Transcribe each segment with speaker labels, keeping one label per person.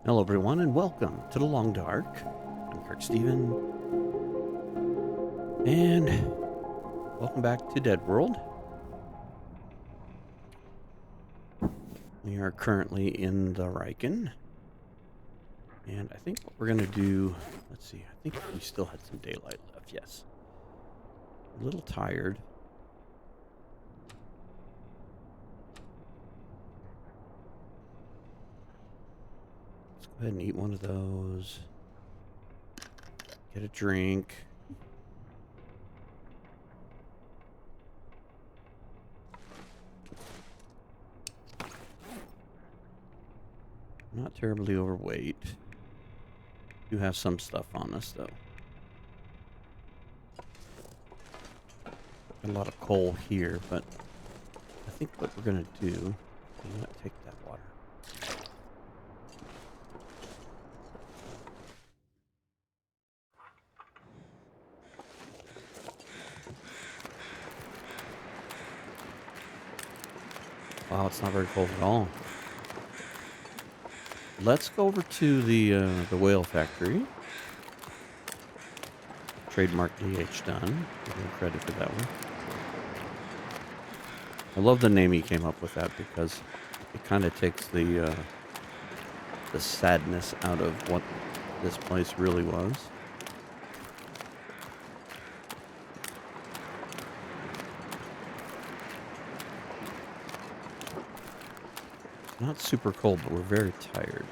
Speaker 1: Hello, everyone, and welcome to the Long Dark. I'm KirkSteven, and welcome back to DeadWorld. We are currently in the Riken, and I think what we're going to do, let's see, I think we still had some daylight left, yes. A little tired. Let's go ahead and eat one of those. Get a drink. Not terribly overweight. Do have some stuff on us, though. Got a lot of coal here, but I think what we're going to do... I'm going to take that water. Wow, it's not very cold at all. Let's go over to the whale factory. Trademark DH done. Give him credit for that one. I love the name he came up with that because it kind of takes the sadness out of what this place really was. Not super cold, but we're very tired.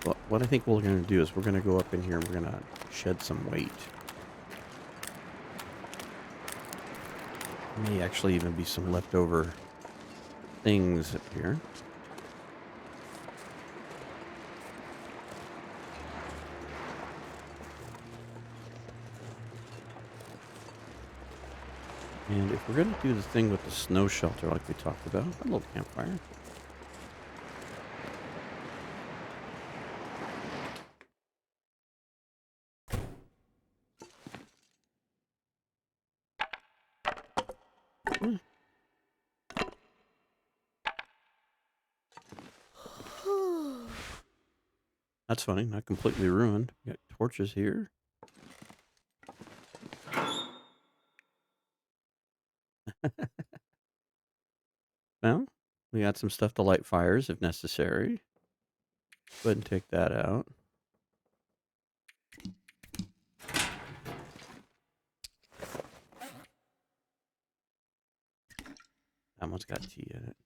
Speaker 1: But what I think we're going to do is we're going to go up in here and we're going to shed some weight. May actually even be some leftover things up here. And if we're going to do the thing with the snow shelter like we talked about, a little campfire. That's funny, not completely ruined. We got torches here. Well, we got some stuff to light fires if necessary. Go ahead and take that out. That one's got tea in it.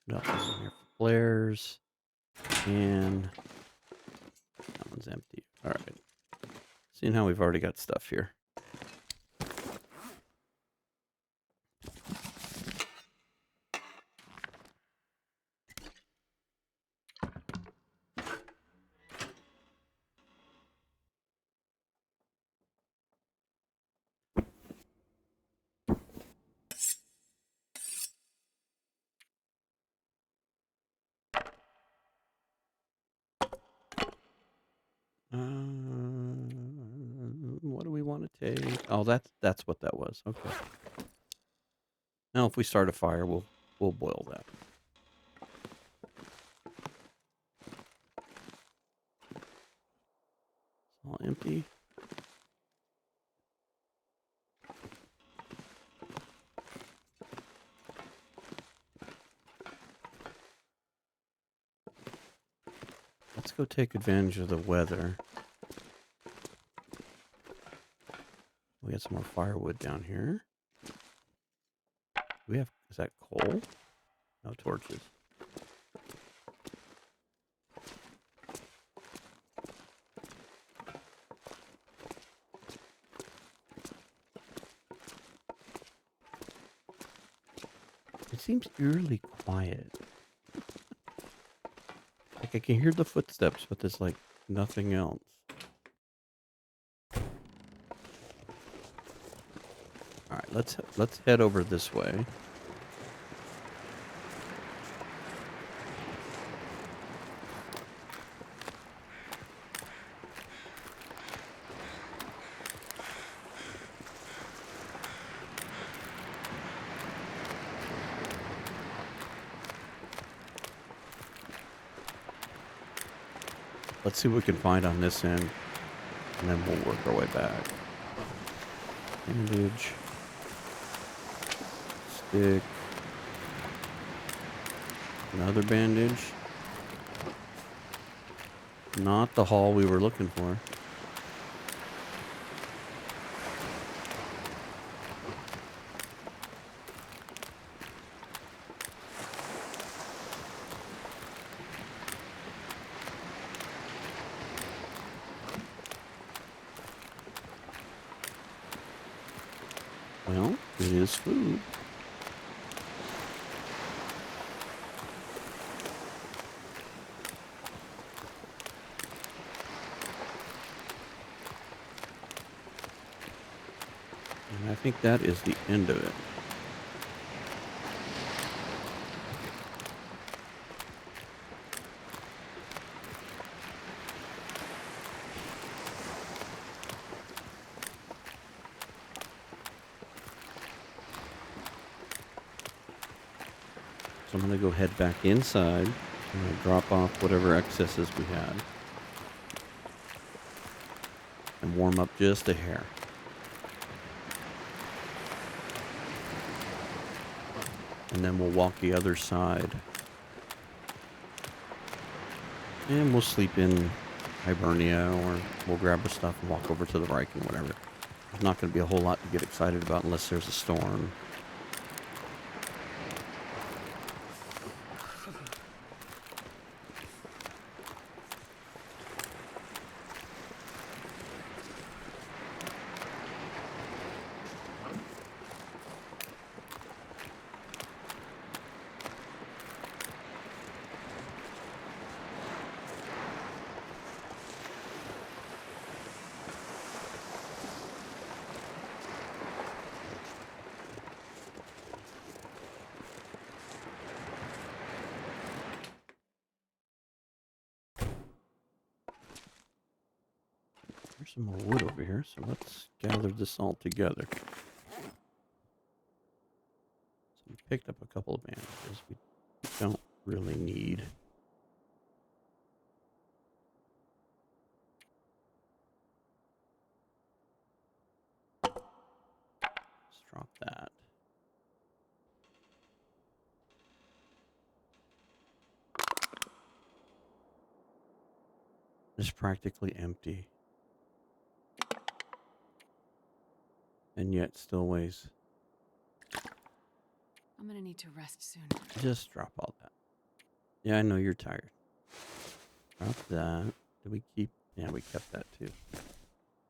Speaker 1: What else is in here? Flares. And that one's empty. All right. Seeing how we've already got stuff here. What do we want to take? Oh, that's what that was. Okay. Now, if we start a fire, we'll boil that. It's all empty. Let's go take advantage of the weather. We got some more firewood down here. Is that coal? No torches. It seems eerily quiet. Like I can hear the footsteps, but there's like nothing else. All right, let's head over this way. let's see what we can find on this end, and then we'll work our way back. Bandage. Stick. Another bandage. Not the haul we were looking for. Well, it is food. And I think that is the end of it. So I'm going to go head back inside and drop off whatever excesses we had. And warm up just a hair. And then we'll walk the other side. And we'll sleep in Hibernia, or we'll grab our stuff and walk over to the Riken, whatever. There's not going to be a whole lot to get excited about unless there's a storm. There's some more wood over here, so let's gather this all together. So we picked up a couple of bandages we don't really need. Let's drop that. It's practically empty. And yet still weighs.
Speaker 2: I'm gonna need to rest soon.
Speaker 1: Just drop all that. Yeah, I know you're tired. Drop that. Did we keep? Yeah, we kept that too.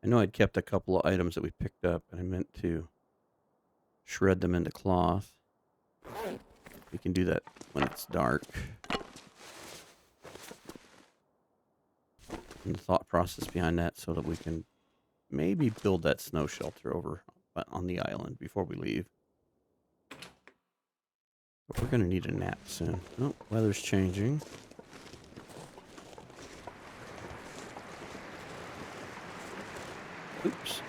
Speaker 1: I know I'd kept a couple of items that we picked up, and I meant to shred them into cloth. We can do that when it's dark. And the thought process behind that, so that we can maybe build that snow shelter over on the island before we leave. But we're going to need a nap soon. Oh, weather's changing. Oops.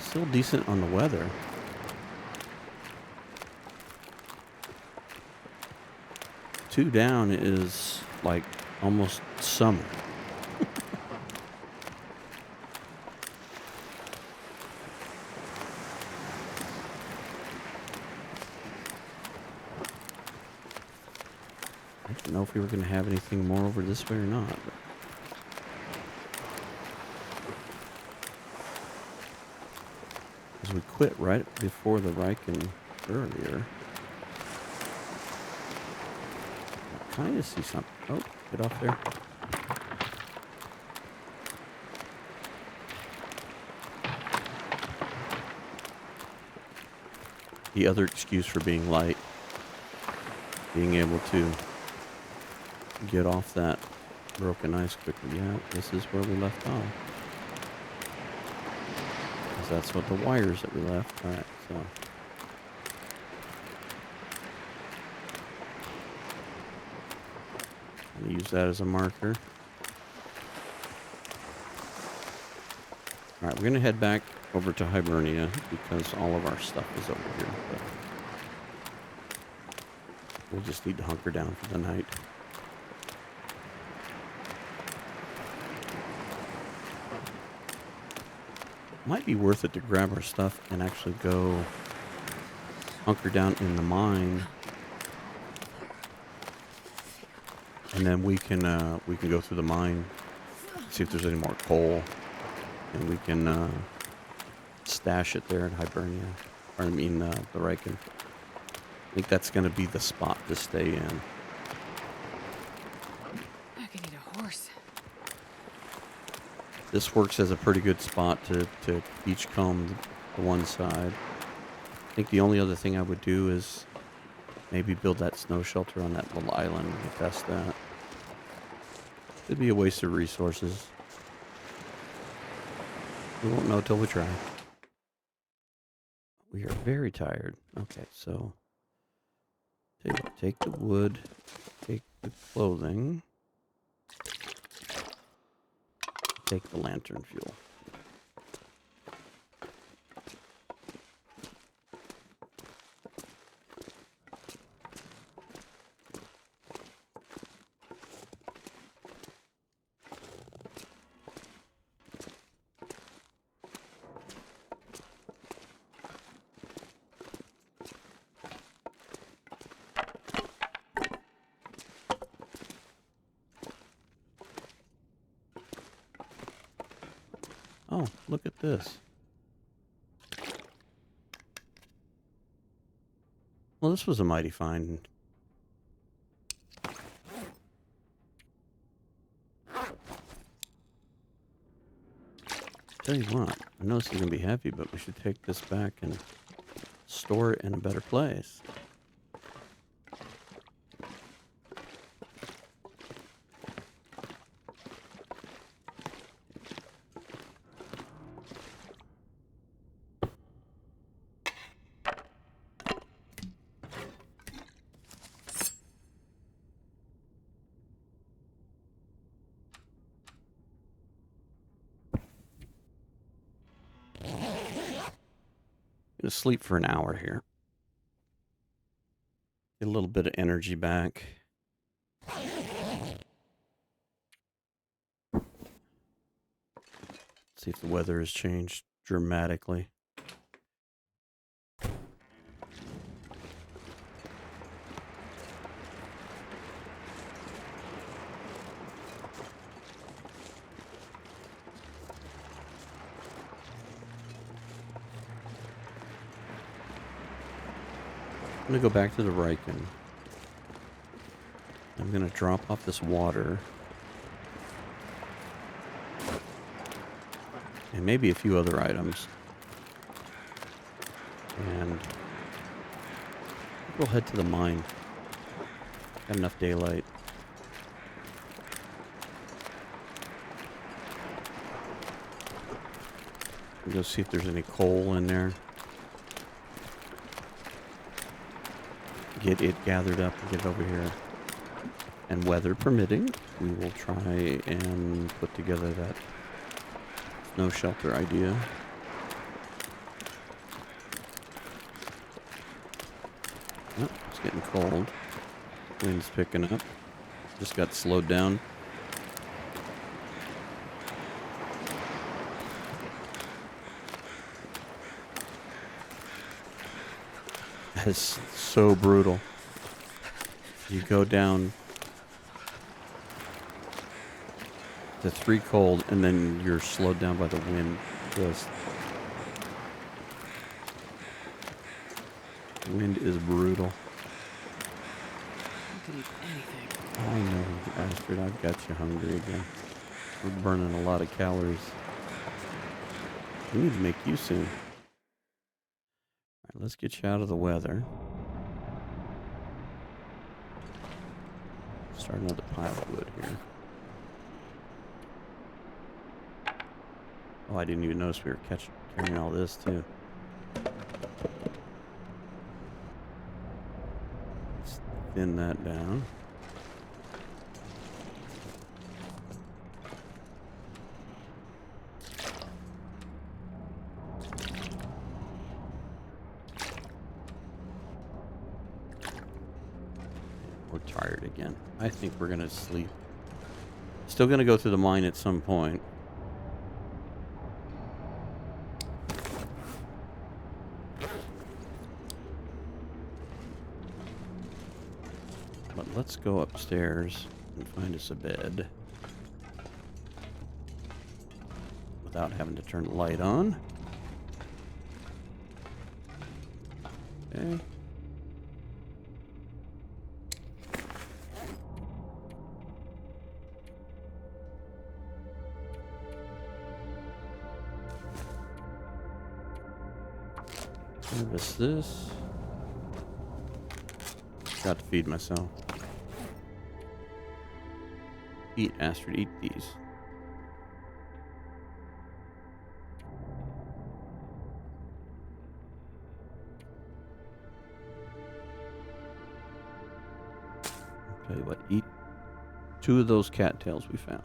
Speaker 1: Still decent on the weather. Two down is like almost summer. I don't know if we were going to have anything more over this way or not. But because we quit right before the Riken earlier. Kind of see something. Oh, get off there. The other excuse for being light, being able to get off that broken ice quickly. Yeah, this is where we left off. Because that's what the wires that we left. All right, so. Use that as a marker. All right, we're going to head back over to Hibernia because all of our stuff is over here. But we'll just need to hunker down for the night. Might be worth it to grab our stuff and actually go hunker down in the mine, and then we can go through the mine, see if there's any more coal, and we can stash it there in Hibernia, or I mean the Riken. I think that's going to be the spot to stay in.
Speaker 2: I could need a horse.
Speaker 1: This works as a pretty good spot to beachcomb the one side. I think the only other thing I would do is maybe build that snow shelter on that little island and test that. It'd be a waste of resources. We won't know till we try. We are very tired. Okay, so take the wood, take the clothing, take the lantern fuel. Oh, look at this. Well, this was a mighty find. Tell you what, I know this is going to be heavy, but we should take this back and store it in a better place. Gonna sleep for an hour here. Get a little bit of energy back. See if the weather has changed dramatically. I'm going to go back to the Riken. I'm going to drop off this water. And maybe a few other items. And we'll head to the mine. Got enough daylight. We'll go see if there's any coal in there. Get it gathered up and get it over here. And weather permitting, we will try and put together that snow shelter idea. Oh, it's getting cold. Wind's picking up. Just got slowed down. That is so brutal. You go down to 3 cold and then you're slowed down by the wind. Just the wind is brutal.
Speaker 2: I could eat anything.
Speaker 1: I know, bastard. I've got you hungry again. We're burning a lot of calories. We need to make you soon. Alright, let's get you out of the weather. Start another pile of wood here. Oh, I didn't even notice we were carrying all this too. Let's thin that down. we're tired again. I think we're gonna sleep. Still gonna go through the mine at some point. But let's go upstairs and find us a bed without having to turn the light on. Okay. Service this. Got to feed myself. Eat, Astrid, eat these. Tell you what, eat 2 of those cattails we found.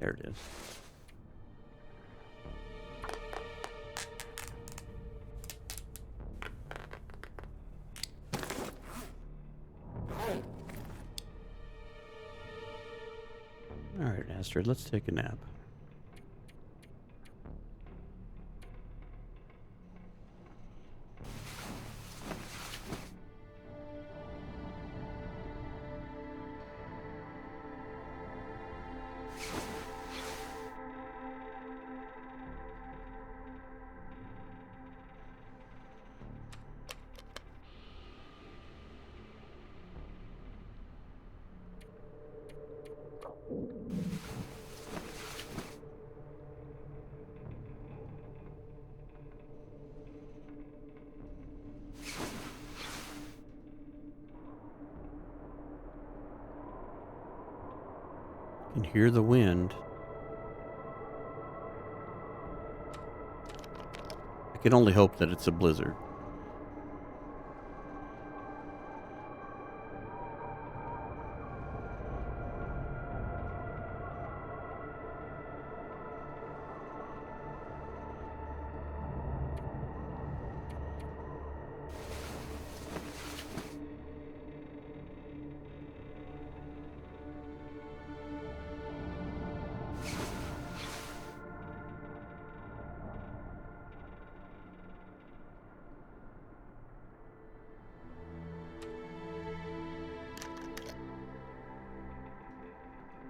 Speaker 1: There it is. All right, Astrid, let's take a nap. Can hear the wind. I can only hope that it's a blizzard.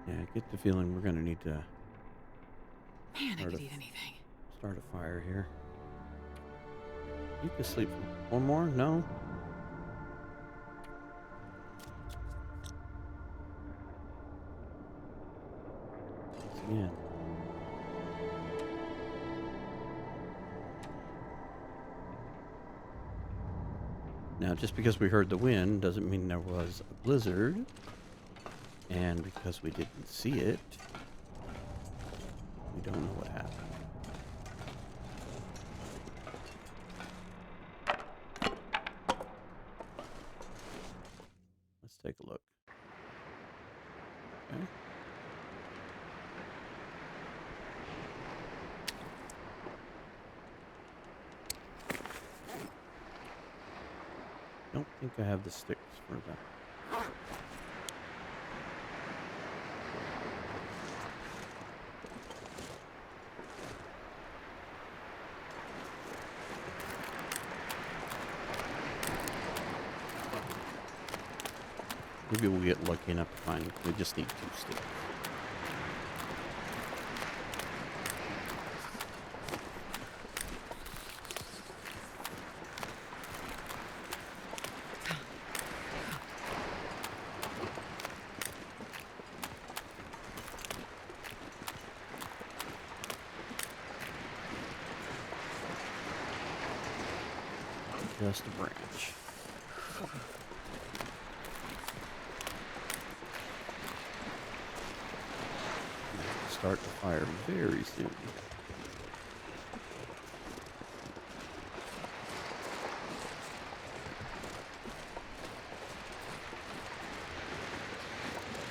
Speaker 1: Yeah, I get the feeling we're going to need to
Speaker 2: Man, I could eat anything.
Speaker 1: start a fire here. You can sleep for one more? No? Again. Now, just because we heard the wind doesn't mean there was a blizzard. And because we didn't see it, we don't know what happened. Let's take a look. Okay. Don't think I have the sticks for that. Maybe we'll get lucky enough to find. We just need 2 sticks. Just a branch. Start the fire very soon.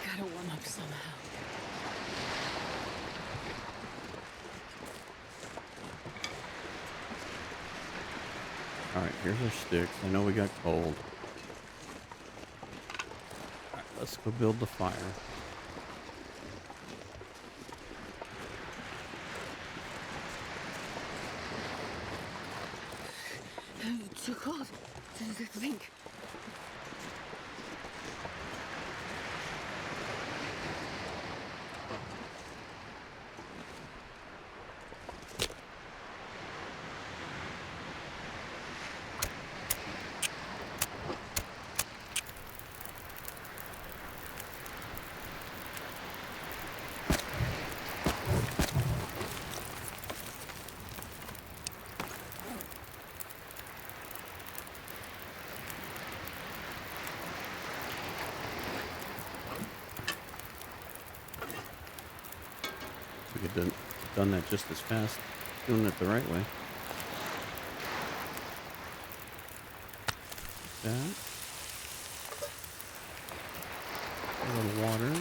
Speaker 2: Gotta warm up somehow.
Speaker 1: Alright, here's our sticks. I know we got cold. Alright, let's go build the fire.
Speaker 2: Too cold to blink.
Speaker 1: We could have done that just as fast, doing it the right way. That. A little water.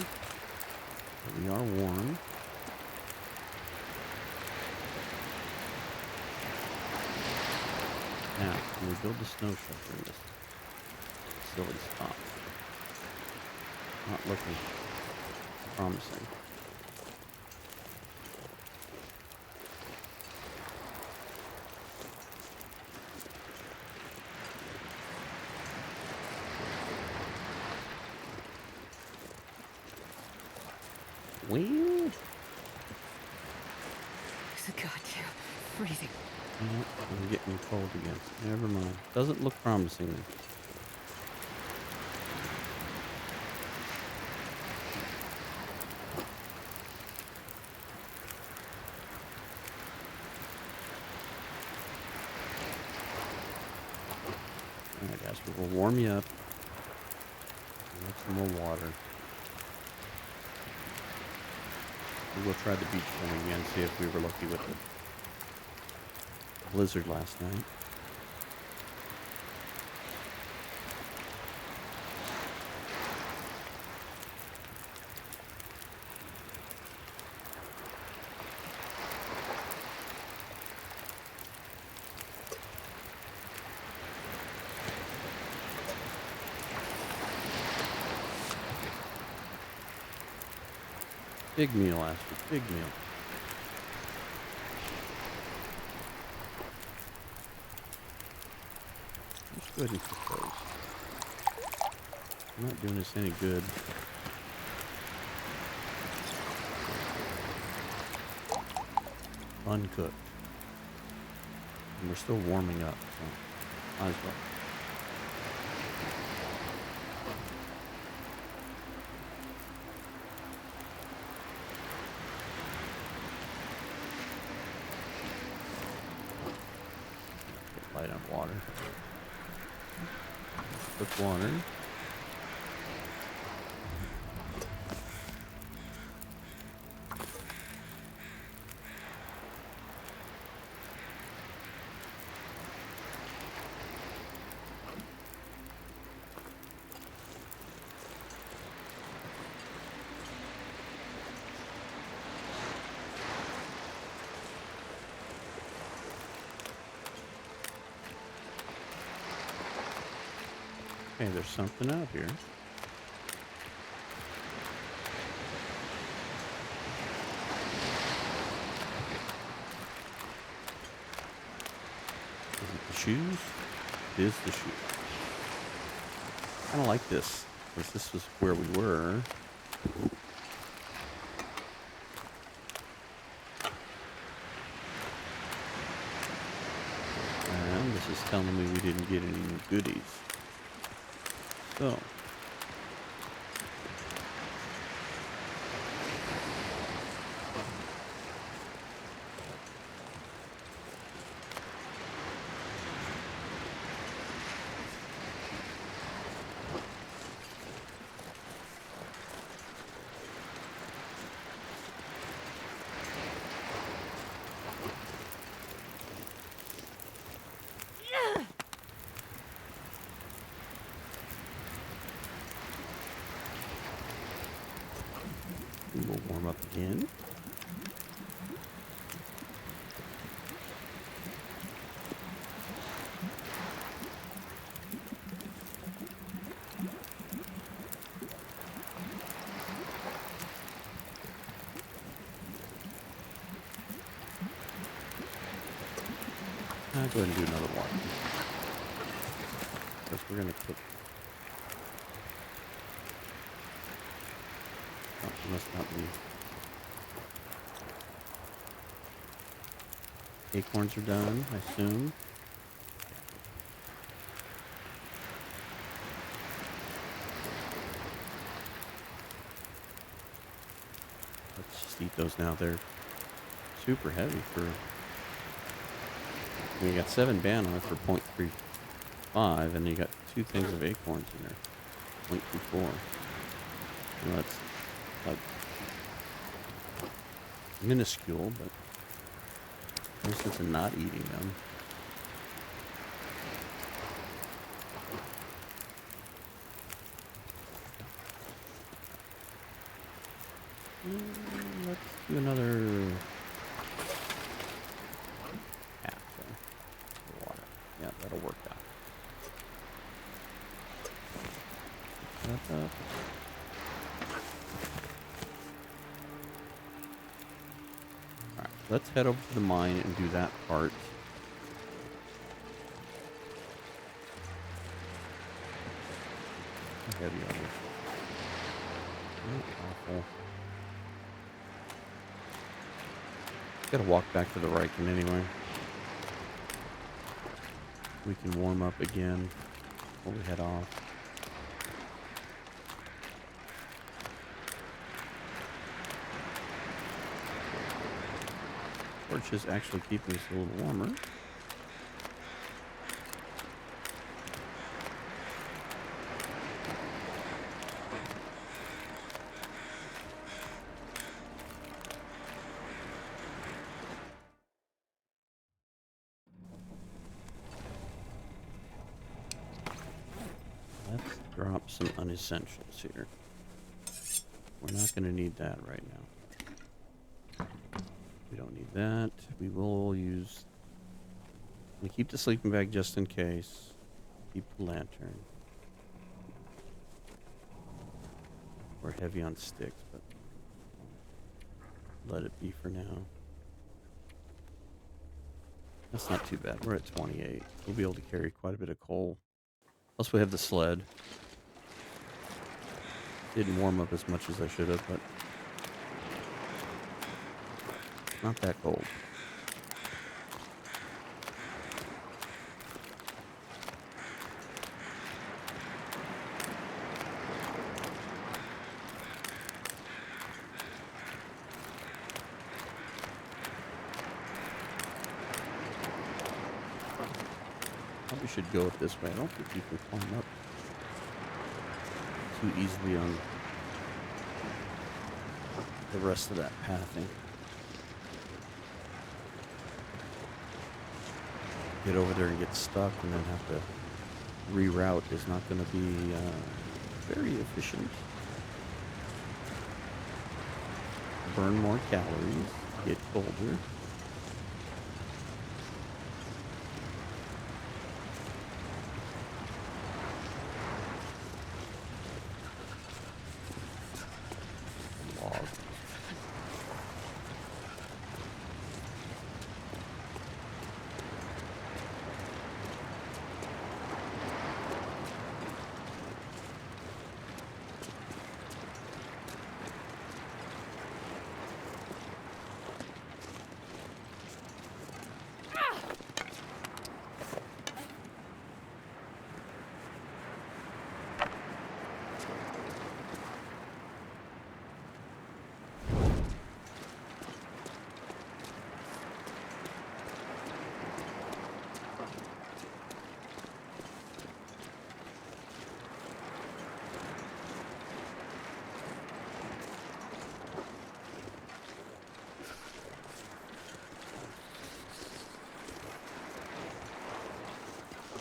Speaker 1: But we are warm. Now, can we build a snow shelter in this silly spot? Not looking promising. Well,
Speaker 2: Goddamn freezing.
Speaker 1: oh, I'm getting cold again. Never mind. Doesn't look promising then. Alright guys, we will warm you up. Make some more water. We'll try the beach one again, see if we were lucky with the blizzard last night. Big meal, Astrid. Big meal. Let's go ahead and cook those. I'm not doing us any good. Uncooked. And we're still warming up, so might as well. Light on water. Put water. Okay, there's something out here. Is it the shoes? It is the shoes. I kind of like this, because this was where we were. And this is telling me we didn't get any new goodies. So, in. I'll go ahead and do another one. Because we're going to cook. Oh, it must not be. Acorns are done, I assume. Let's just eat those now. They're super heavy for... We got 7 banana for 0.35, and you got 2 things of acorns in there. 0.24. You know, that's like minuscule, but no sense in not eating them. Let's do another half of water. Yeah, that'll work out. Alright, let's head over to the mine and do that part. How heavy are they? Oh, awful. Gotta walk back to the Riken anyway. We can warm up again before we head off. Torch is actually keeping us a little warmer. Let's drop some unessentials here. We're not going to need that right now. We don't need that. We will use... We keep the sleeping bag just in case. Keep the lantern. We're heavy on sticks, but let it be for now. That's not too bad. We're at 28. We'll be able to carry quite a bit of coal. Plus we have the sled. Didn't warm up as much as I should have, but not that cold. Probably should go it this way. I don't think you can climb up too easily on the rest of that pathing. Get over there and get stuck and then have to reroute is not going to be very efficient. Burn more calories, get colder.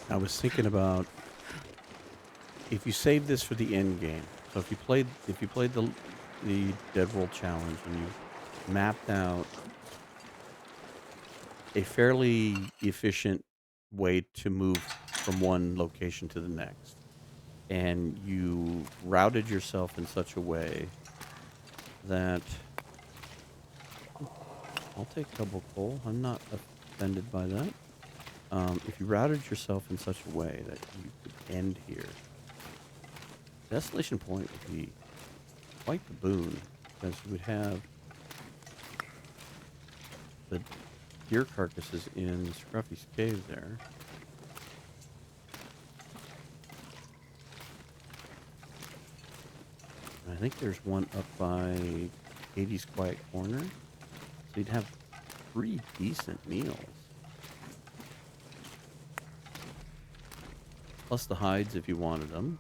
Speaker 1: I was thinking about if you save this for the end game. So if you played the DeadWorld challenge and you mapped out a fairly efficient way to move from one location to the next. And you routed yourself in such a way that I'll take double coal. I'm not offended by that. If you routed yourself in such a way that you could end here, Desolation Point would be quite the boon, because you would have the deer carcasses in Scruffy's cave there. And I think there's one up by Katie's Quiet Corner. So you'd have 3 decent meals. Plus the hides if you wanted them.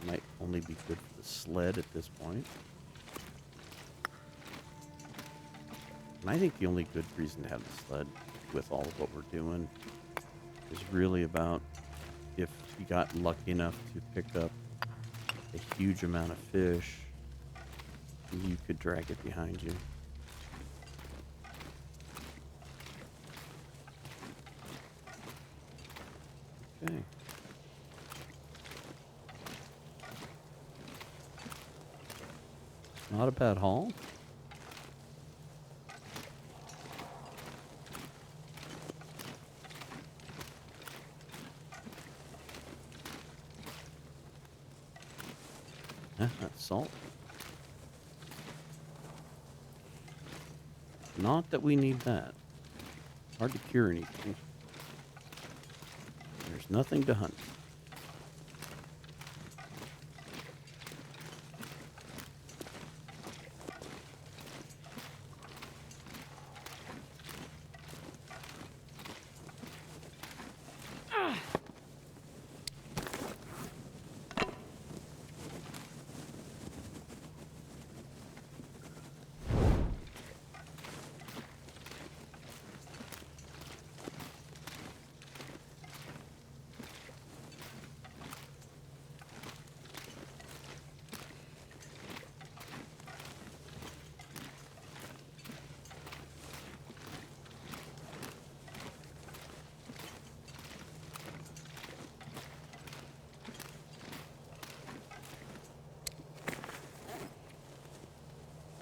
Speaker 1: Might only be good for the sled at this point. And I think the only good reason to have the sled with all of what we're doing is really about if you got lucky enough to pick up a huge amount of fish, you could drag it behind you. Okay. Not a bad haul. That's salt. Not that we need that. Hard to cure anything. There's nothing to hunt.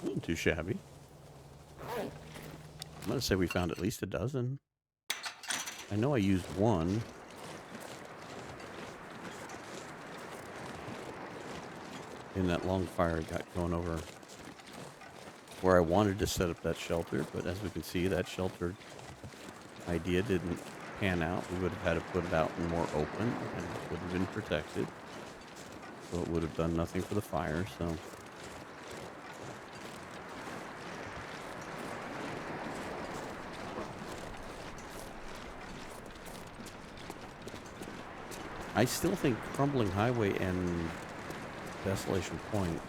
Speaker 1: Not too shabby. I'm going to say we found at least a dozen. I know I used one. In that long fire I got going over where I wanted to set up that shelter, but as we can see, that shelter idea didn't pan out. We would have had to put it out in more open, and it would have been protected. So it would have done nothing for the fire, so... I still think Crumbling Highway and Desolation Point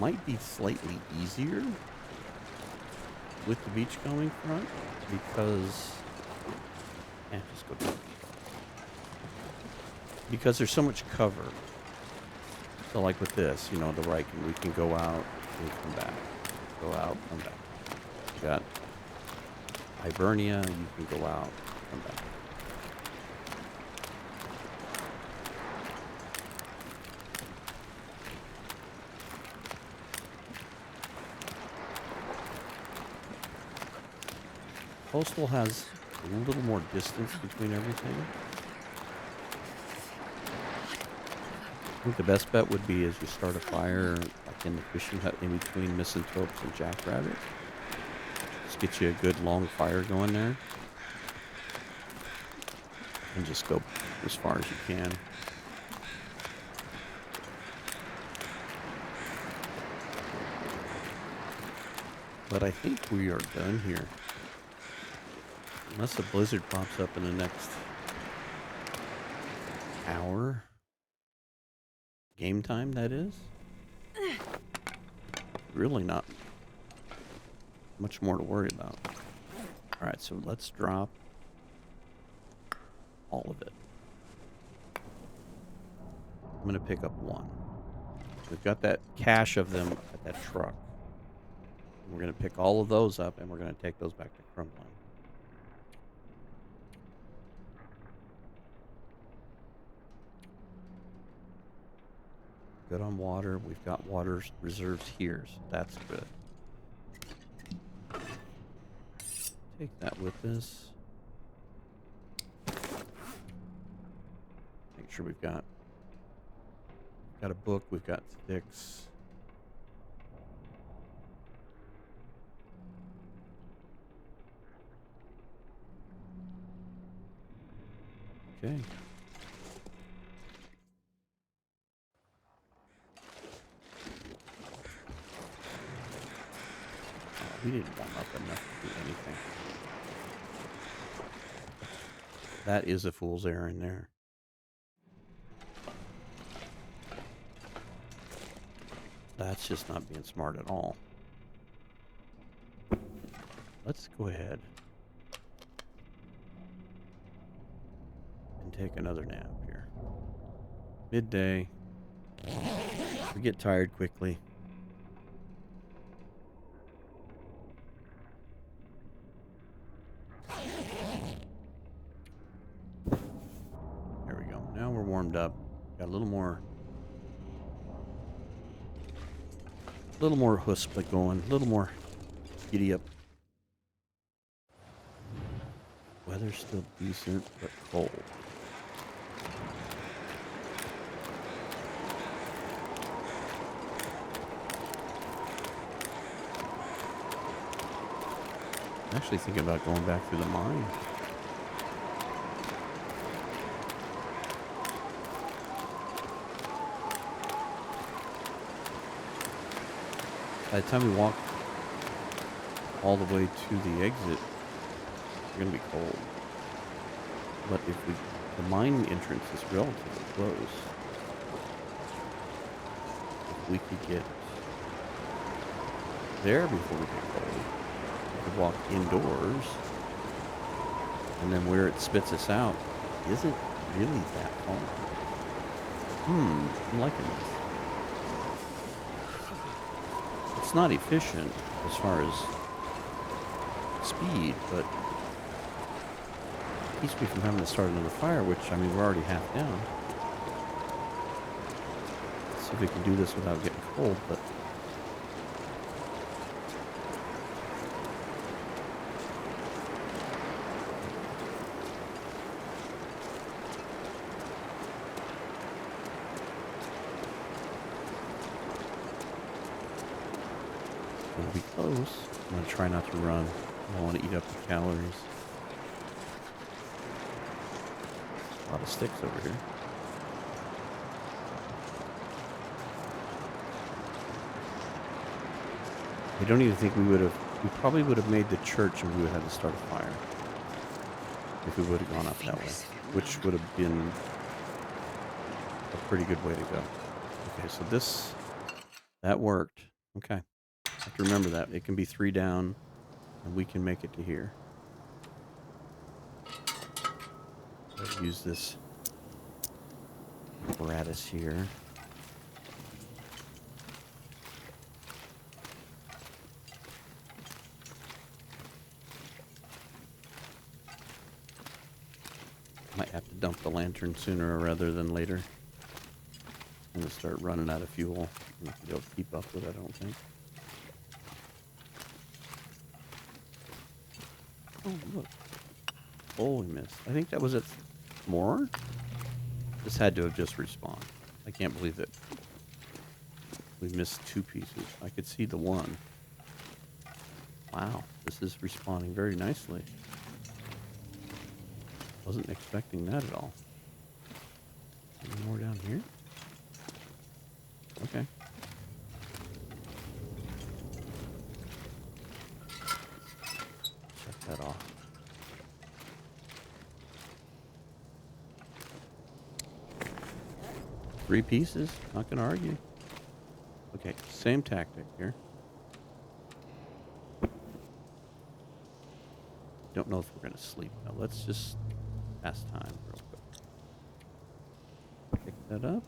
Speaker 1: might be slightly easier with the beachcombing front because... just go down. Because there's so much cover. So like with this, you know, the Riken, we can go out and come back. Go out, come back. You got Hibernia, you can go out, come back. Coastal has a little more distance between everything. I think the best bet would be as you start a fire, like in the fishing hut in between misanthropes and jackrabbit. Just get you a good long fire going there. And just go as far as you can. But I think we are done here. Unless a blizzard pops up in the next hour. Game time, that is. Really not much more to worry about. Alright, so let's drop all of it. I'm going to pick up one. We've got that cache of them at that truck. And we're going to pick all of those up, and we're going to take those back to Crumbling. Good on water. We've got water reserves here, so that's good. Take that with us. Make sure we've got a book. We've got sticks. Okay. We didn't warm up enough to do anything. That is a fool's errand there. That's just not being smart at all. Let's go ahead and take another nap here. Midday. We get tired quickly. There we go. Now we're warmed up. Got a little more huspa going, a little more giddy up. Weather's still decent, but cold. I'm actually thinking about going back through the mine. By the time we walk all the way to the exit, it's going to be cold. But if the mine entrance is relatively close. If we could get there before we get cold, we could walk indoors, and then where it spits us out isn't really that far. I'm liking this. It's not efficient as far as speed, but it keeps me from having to start another fire, which, I mean, we're already half down. Let's see if we can do this without getting cold, but we'll be close. I'm going to try not to run. I don't want to eat up the calories. A lot of sticks over here. I don't even think we probably would have made the church and we would have had to start a fire. If we would have gone up that way. Which would have been a pretty good way to go. Okay, so that worked. Okay. Have to remember that. It can be 3 down, and we can make it to here. Let's use this apparatus here. Might have to dump the lantern sooner rather than later. I'm going to start running out of fuel. I'm not going to be able to keep up with it, I don't think. Oh, look. Oh, we missed. I think that was it. More? This had to have just respawned. I can't believe that we missed 2 pieces. I could see the one. Wow. This is respawning very nicely. Wasn't expecting that at all. Any more down here? Okay. Check that off. Three pieces. Not gonna argue. Okay, same tactic here. Don't know if we're gonna sleep now. Let's just pass time real quick. Pick that up.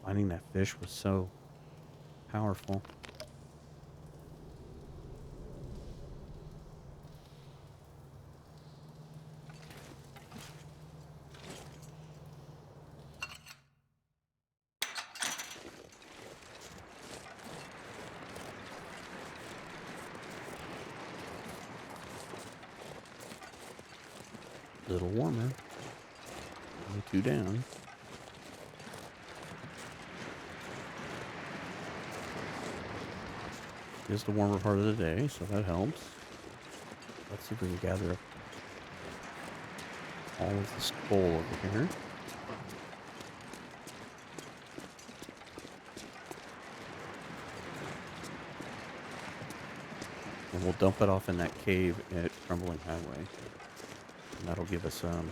Speaker 1: Finding that fish was so powerful. A little warmer. Only 2 down. It's the warmer part of the day, so that helps. Let's see if we can gather up all of this coal over here. And we'll dump it off in that cave at Crumbling Highway. And that'll give us some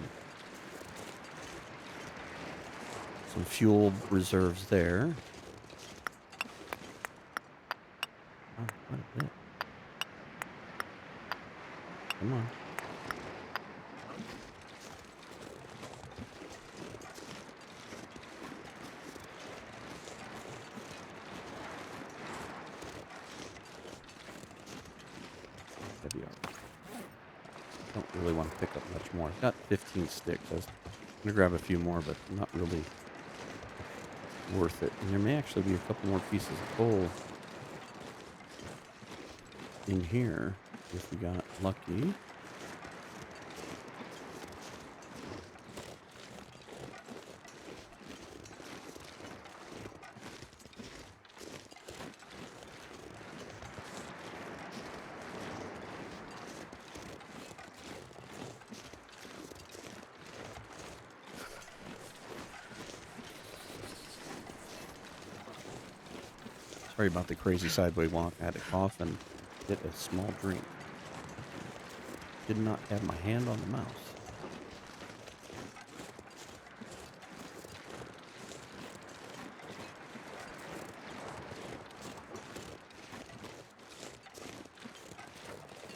Speaker 1: fuel reserves there. Oh, quite a bit. Come on. Heavy armor. Don't really want to pick up much more. I've got 15 sticks. I was going to grab a few more, but not really worth it. And there may actually be a couple more pieces of coal in here if we got lucky. Sorry about the crazy sideway walk. I had to cough and get a small drink. Did not have my hand on the mouse.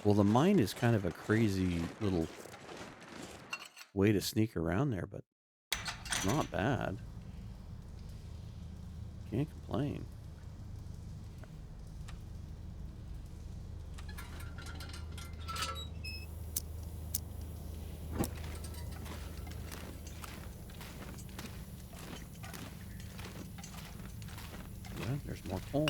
Speaker 1: Well, the mine is kind of a crazy little way to sneak around there, but it's not bad. Can't complain. Yeah, there's more coal.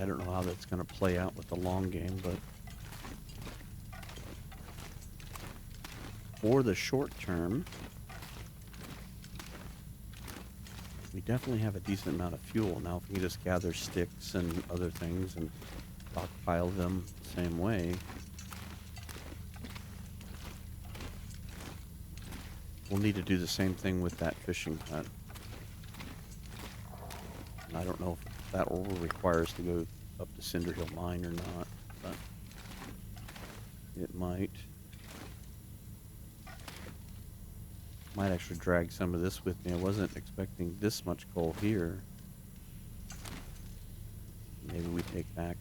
Speaker 1: I don't know how that's going to play out with the long game, but for the short term, we definitely have a decent amount of fuel. Now, if we can just gather sticks and other things and stockpile them the same way, we'll need to do the same thing with that fishing hut. And I don't know if that will require us to go up to Cinder Hill Mine or not, but it might. Might actually drag some of this with me. I wasn't expecting this much coal here. Maybe we take back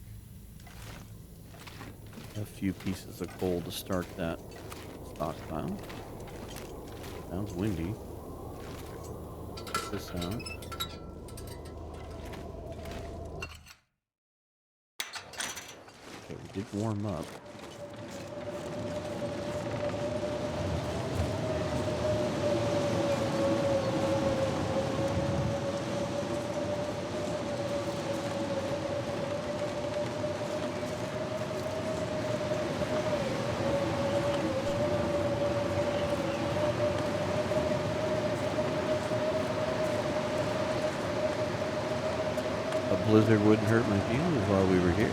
Speaker 1: a few pieces of coal to start that stockpile. Sounds windy. Check this out. Okay, we did warm up. A blizzard wouldn't hurt my feelings while we were here.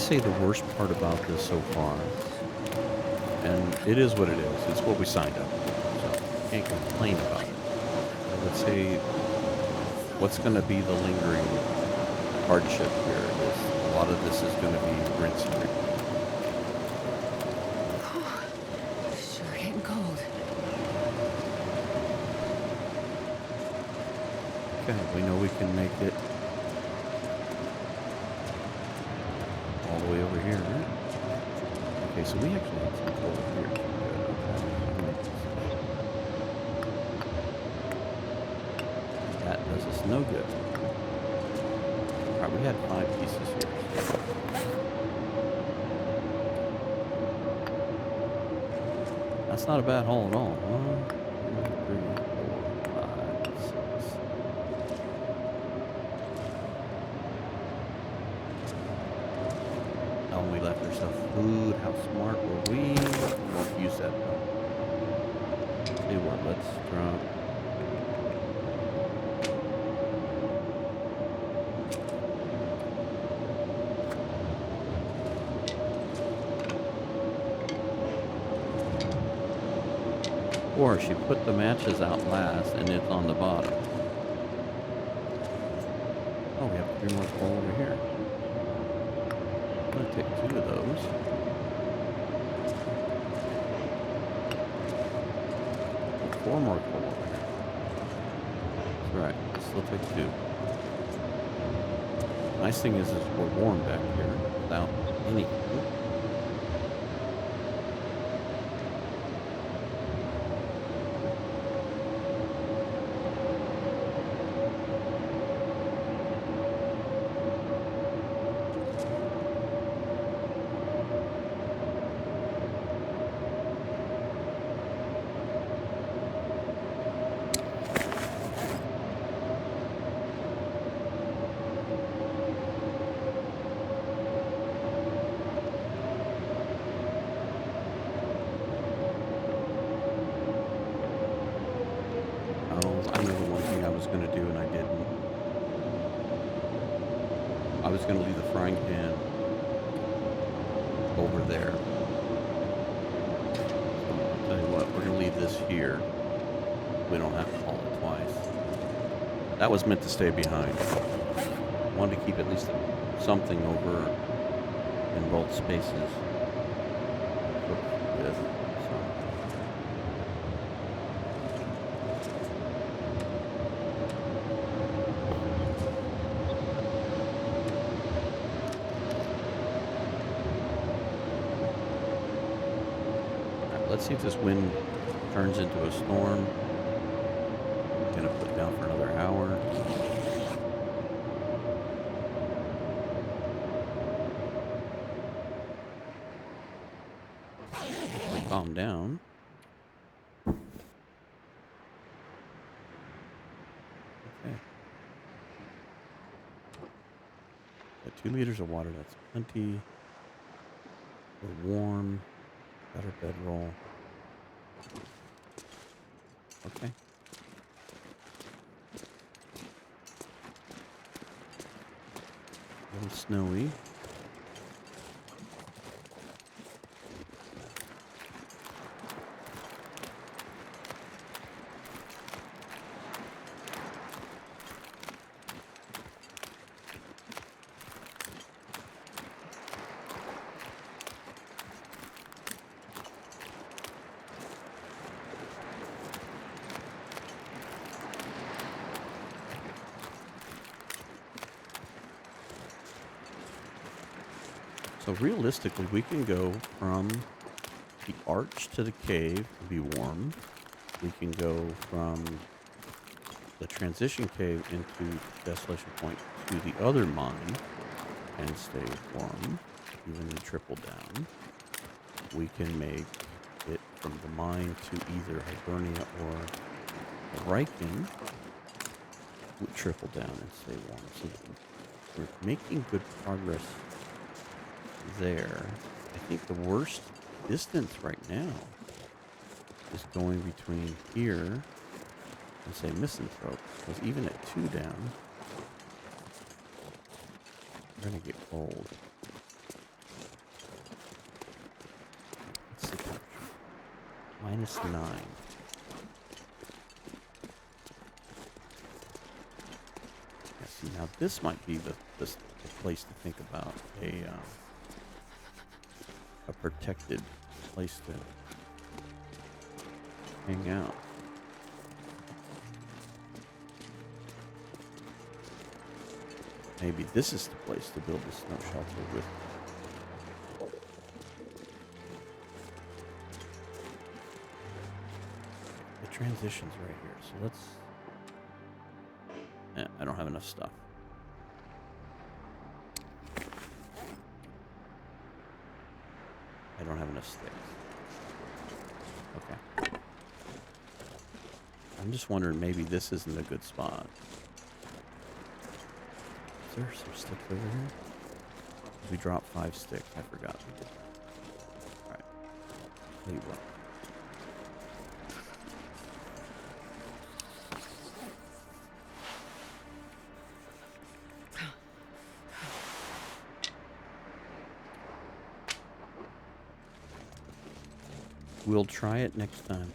Speaker 1: say the worst part about this so far, and it is what it is. It's what we signed up for, so can't complain about it. I would say what's going to be the lingering hardship here is a lot of this is going to be rinse and repeat.
Speaker 2: Sure getting cold.
Speaker 1: Okay, we know we can make it all the way over here, right? Okay, so we actually have some coal here. Good. That does us no good. Alright, we had 5 pieces here. That's not a bad haul at all. 1, 2, 3, 4, 5, 6. Oh, we left ourselves food. How smart were we? We won't use that though. Tell you what, let's drop. Or she put the matches out last and it's on the bottom. Oh, we have 3 more coal over here. I'm going to take 2 of those. Put 4 more coal over here. That's right. Still take 2. Nice thing is we're warm back here without any heat. I know the one thing I was going to do and I didn't. I was going to leave the frying pan over there. So I'll tell you what, we're going to leave this here. We don't have to haul it twice. That was meant to stay behind. I wanted to keep at least something over in both spaces. With, so. Let's see if this wind turns into a storm. I'm gonna put it down for another hour. Calm down. Okay. Got 2 liters of water, that's plenty. We're warm. Got our bedroll. Okay. A little snowy. So realistically, we can go from the arch to the cave and be warm. We can go from the transition cave into Desolation Point to the other mine and stay warm, even in triple down. We can make it from the mine to either Hibernia or Riken, triple down and stay warm. So we're making good progress there. I think the worst distance right now is going between here and say Misanthrope, because even at 2 down, we're gonna get cold. -9. Yeah, see, now this might be the place to think about a protected place to hang out. Maybe this is the place to build a snow shelter with. The transition's right here, so let's... I don't have enough stuff. I don't have enough sticks. Okay. I'm just wondering, maybe this isn't a good spot. Is there some sticks over here? We dropped 5 sticks. I forgot we did that. Alright. Tell you what. We'll try it next time.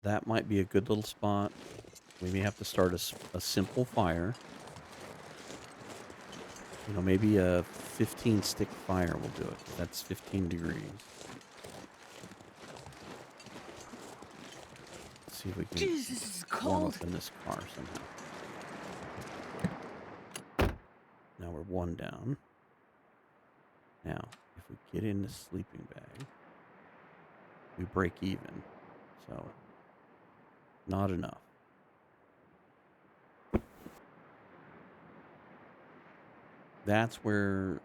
Speaker 1: That might be a good little spot. We may have to start a simple fire. You know, maybe a 15-stick fire will do it. That's 15 degrees. Let's see if we can
Speaker 2: Jeez, this is
Speaker 1: warm
Speaker 2: cold.
Speaker 1: up in this car somehow. Now we're 1 down. Now, if we get in the sleeping bag, we break even. So, not enough. That's where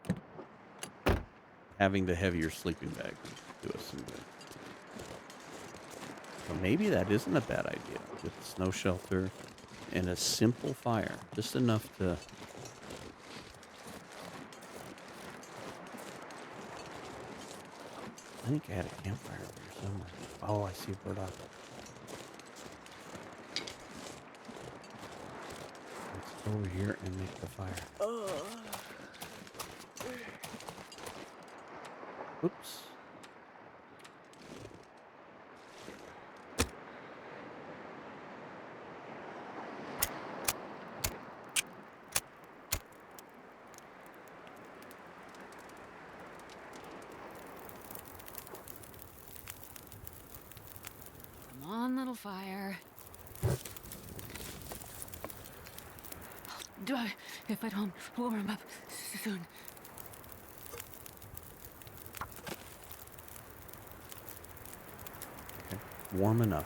Speaker 1: having the heavier sleeping bag would do us some good. So maybe that isn't a bad idea with the snow shelter and a simple fire. Just enough to... I think I had a campfire over here somewhere. Oh, I see a burdock. Let's go over here and make the fire. Oops.
Speaker 2: Come on, little fire. If I don't warm up soon.
Speaker 1: Okay. Warm enough.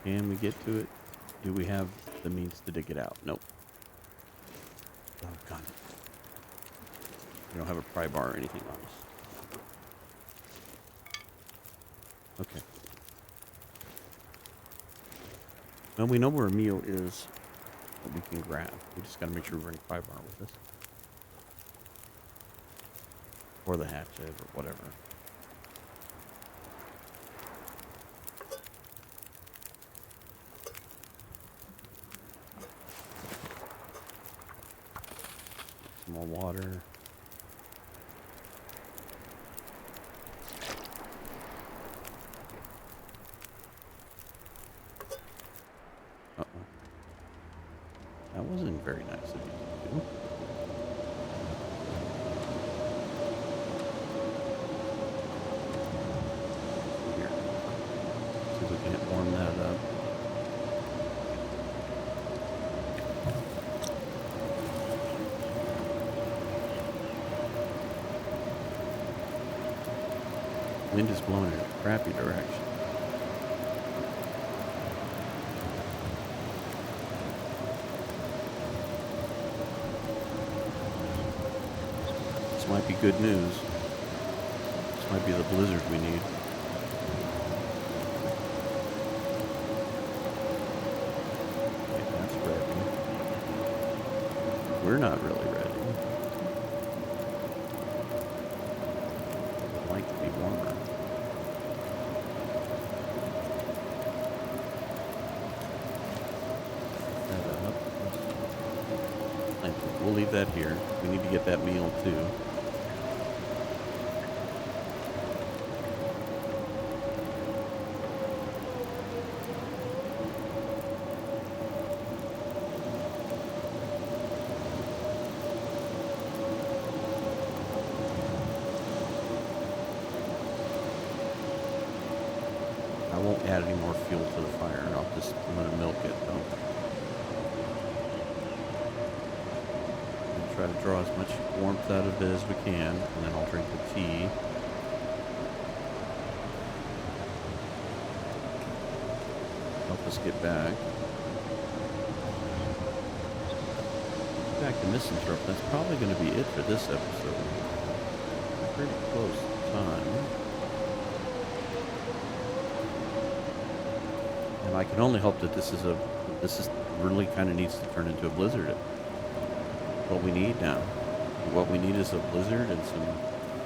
Speaker 1: Can we get to it? Do we have the means to dig it out? Nope. Oh, God. We don't have a pry bar or anything on us. Okay. Well, we know where a meal is that we can grab. We just got to make sure we bring a pry bar with us. Or the hatchet or whatever. Some more water. Uh-oh. That wasn't very nice of you to do. Here. See if we can't warm that up. Wind is blowing in a crappy direction. This might be good news. This might be the blizzard we need. Okay, that's ready. We're not really ready. I'd like to be warmer. That up. we'll leave that here. We need to get that meal too. I won't add any more fuel to the fire. I'm gonna milk it though. And try to draw as much warmth out of it as we can, and then I'll drink the tea. Help us get back. Back to Misanthrope. That's probably going to be it for this episode. Pretty close to time. And I can only hope that this is really kind of needs to turn into a blizzard. What we need now. What we need is a blizzard and some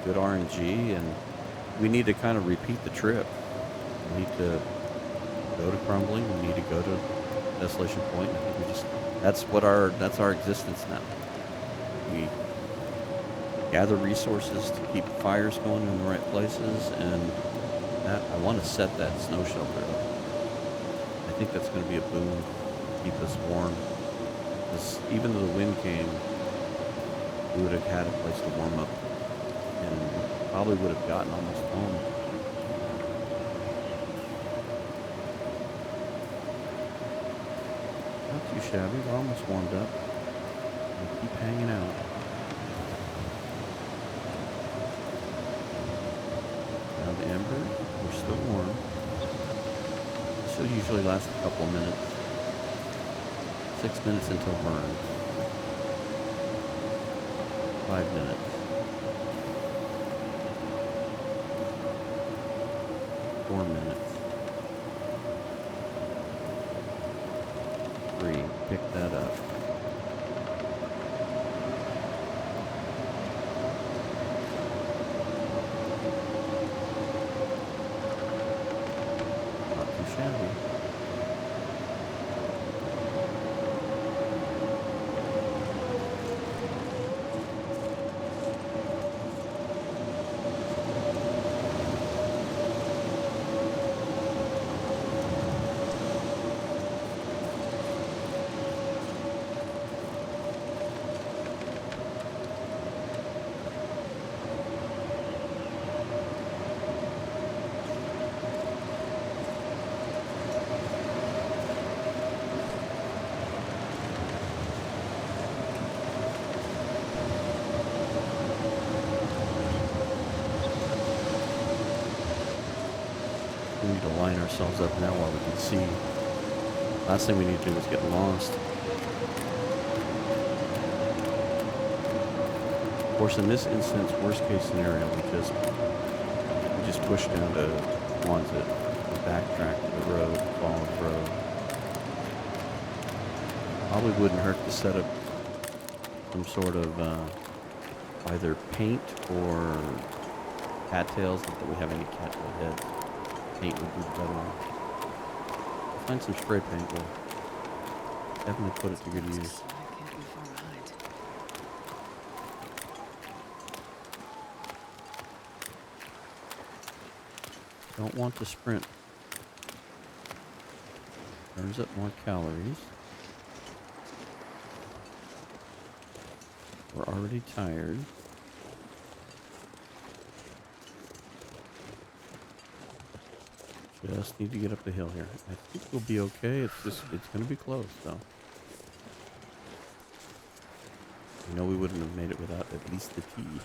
Speaker 1: good RNG, and we need to kind of repeat the trip. We need to go to Crumbling. We need to go to Desolation Point. I think we just that's our existence now. We gather resources to keep fires going in the right places, and that I want to set that snow shelter up. I think that's going to be a boon to keep us warm. Because even though the wind came, we would have had a place to warm up, and probably would have gotten almost home. Not too shabby. We're almost warmed up. We'll keep hanging out. Now the ember, we're still warm. This will usually last a couple of minutes. 6 minutes until burn. 5 minutes. 4 minutes. 3. Pick that up. Not too shabby. We need to line ourselves up now while we can see. Last thing we need to do is get lost. Of course, in this instance, worst case scenario, we just push down to Quonset, backtrack to the road, follow the road. Probably wouldn't hurt to set up some sort of either paint or cattails, not that we have any cattail heads. Paint would be better. Find some spray paint. We'll definitely put it to good use. Don't want to sprint. Burns up more calories. We're already tired. Just need to get up the hill here. I think we'll be okay. It's going to be close, though. I know we wouldn't have made it without at least the tea.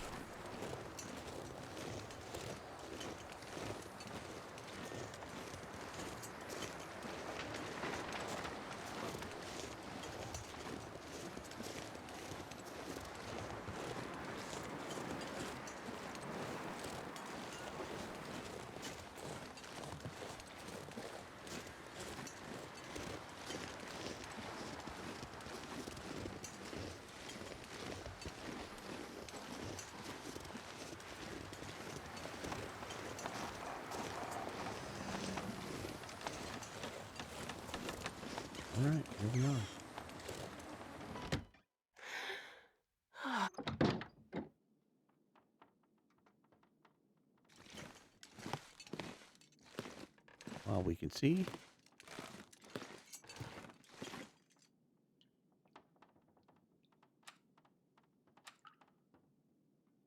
Speaker 1: All right, here we are. while we can see.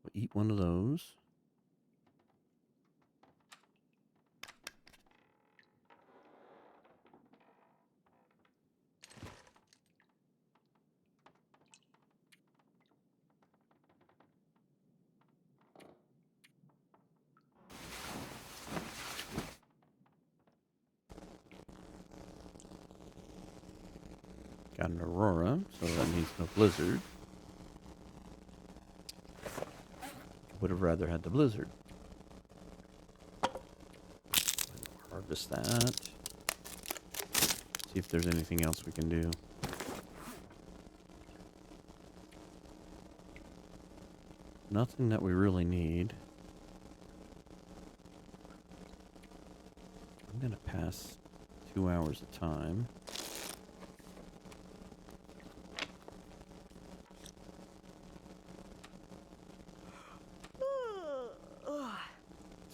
Speaker 1: We'll eat one of those. Got an aurora, so that means no blizzard. Would have rather had the blizzard. Harvest that. See if there's anything else we can do. Nothing that we really need. I'm going to pass 2 hours of time.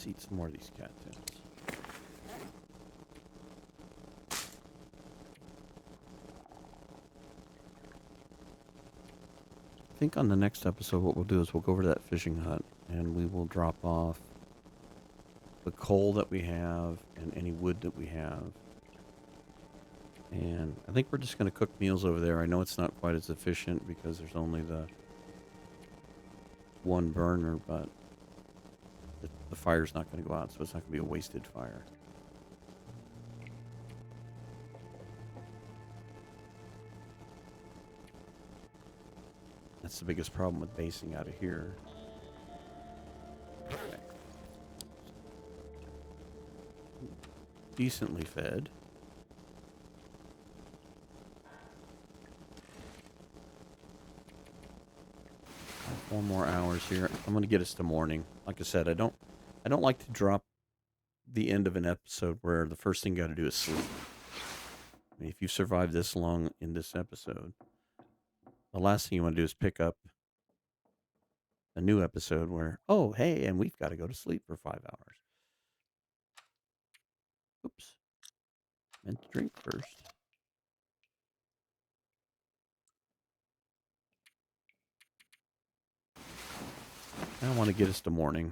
Speaker 1: Let's eat some more of these cattails. I think on the next episode what we'll do is we'll go over to that fishing hut and we will drop off the coal that we have and any wood that we have. And I think we're just going to cook meals over there. I know it's not quite as efficient because there's only the one burner, but the fire's not going to go out, so it's not going to be a wasted fire. That's the biggest problem with basing out of here. Okay. Decently fed. Four more hours here. I'm going to get us to morning. Like I said, I don't like to drop the end of an episode where the first thing you got to do is sleep. I mean, if you survive this long in this episode, the last thing you want to do is pick up a new episode where, oh, hey, and we've got to go to sleep for 5 hours. Oops. Meant to drink first. I want to get us to morning.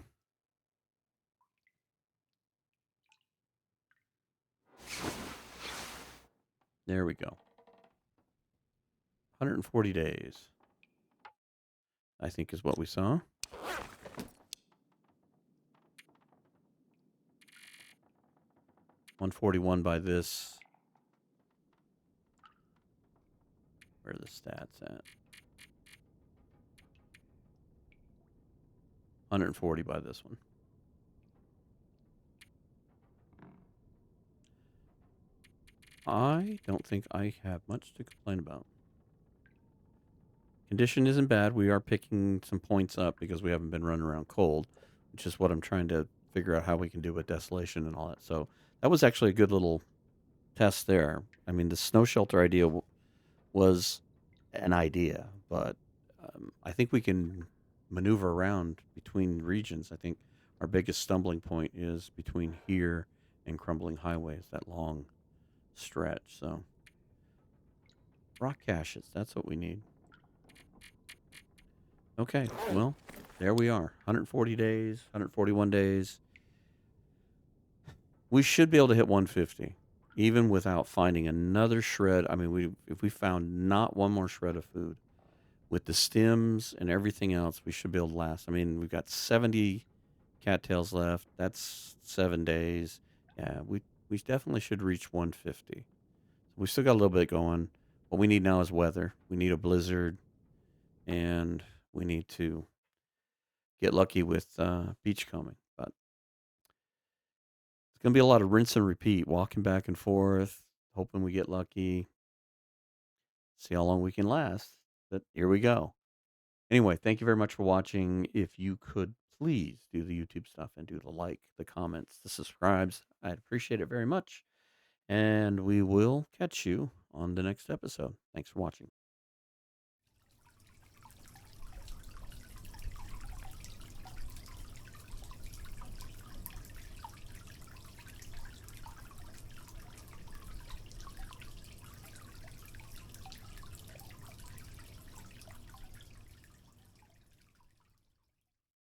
Speaker 1: There we go. 140 days, I think is what we saw. $141 by this. Where are the stats at? 140 by this one. I don't think I have much to complain about. Condition isn't bad. We are picking some points up because we haven't been running around cold, which is what I'm trying to figure out how we can do with desolation and all that. So that was actually a good little test there. I mean, the snow shelter idea was an idea, but I think we can maneuver around between regions. I think our biggest stumbling point is between here and Crumbling Highways, that long stretch. So rock caches, that's what we need. Okay, well, there we are. 140 days, 141 days. We should be able to hit 150, even without finding another shred. I mean, if we found not one more shred of food, with the stems and everything else, we should be able to last. I mean, we've got 70 cattails left. That's 7 days. Yeah, we definitely should reach 150. We still got a little bit going. What we need now is weather. We need a blizzard, and we need to get lucky with beachcombing. But it's going to be a lot of rinse and repeat, walking back and forth, hoping we get lucky, see how long we can last. But here we go. Anyway, thank you very much for watching. If you could please do the YouTube stuff and do the like, the comments, the subscribes, I'd appreciate it very much. And we will catch you on the next episode. Thanks for watching.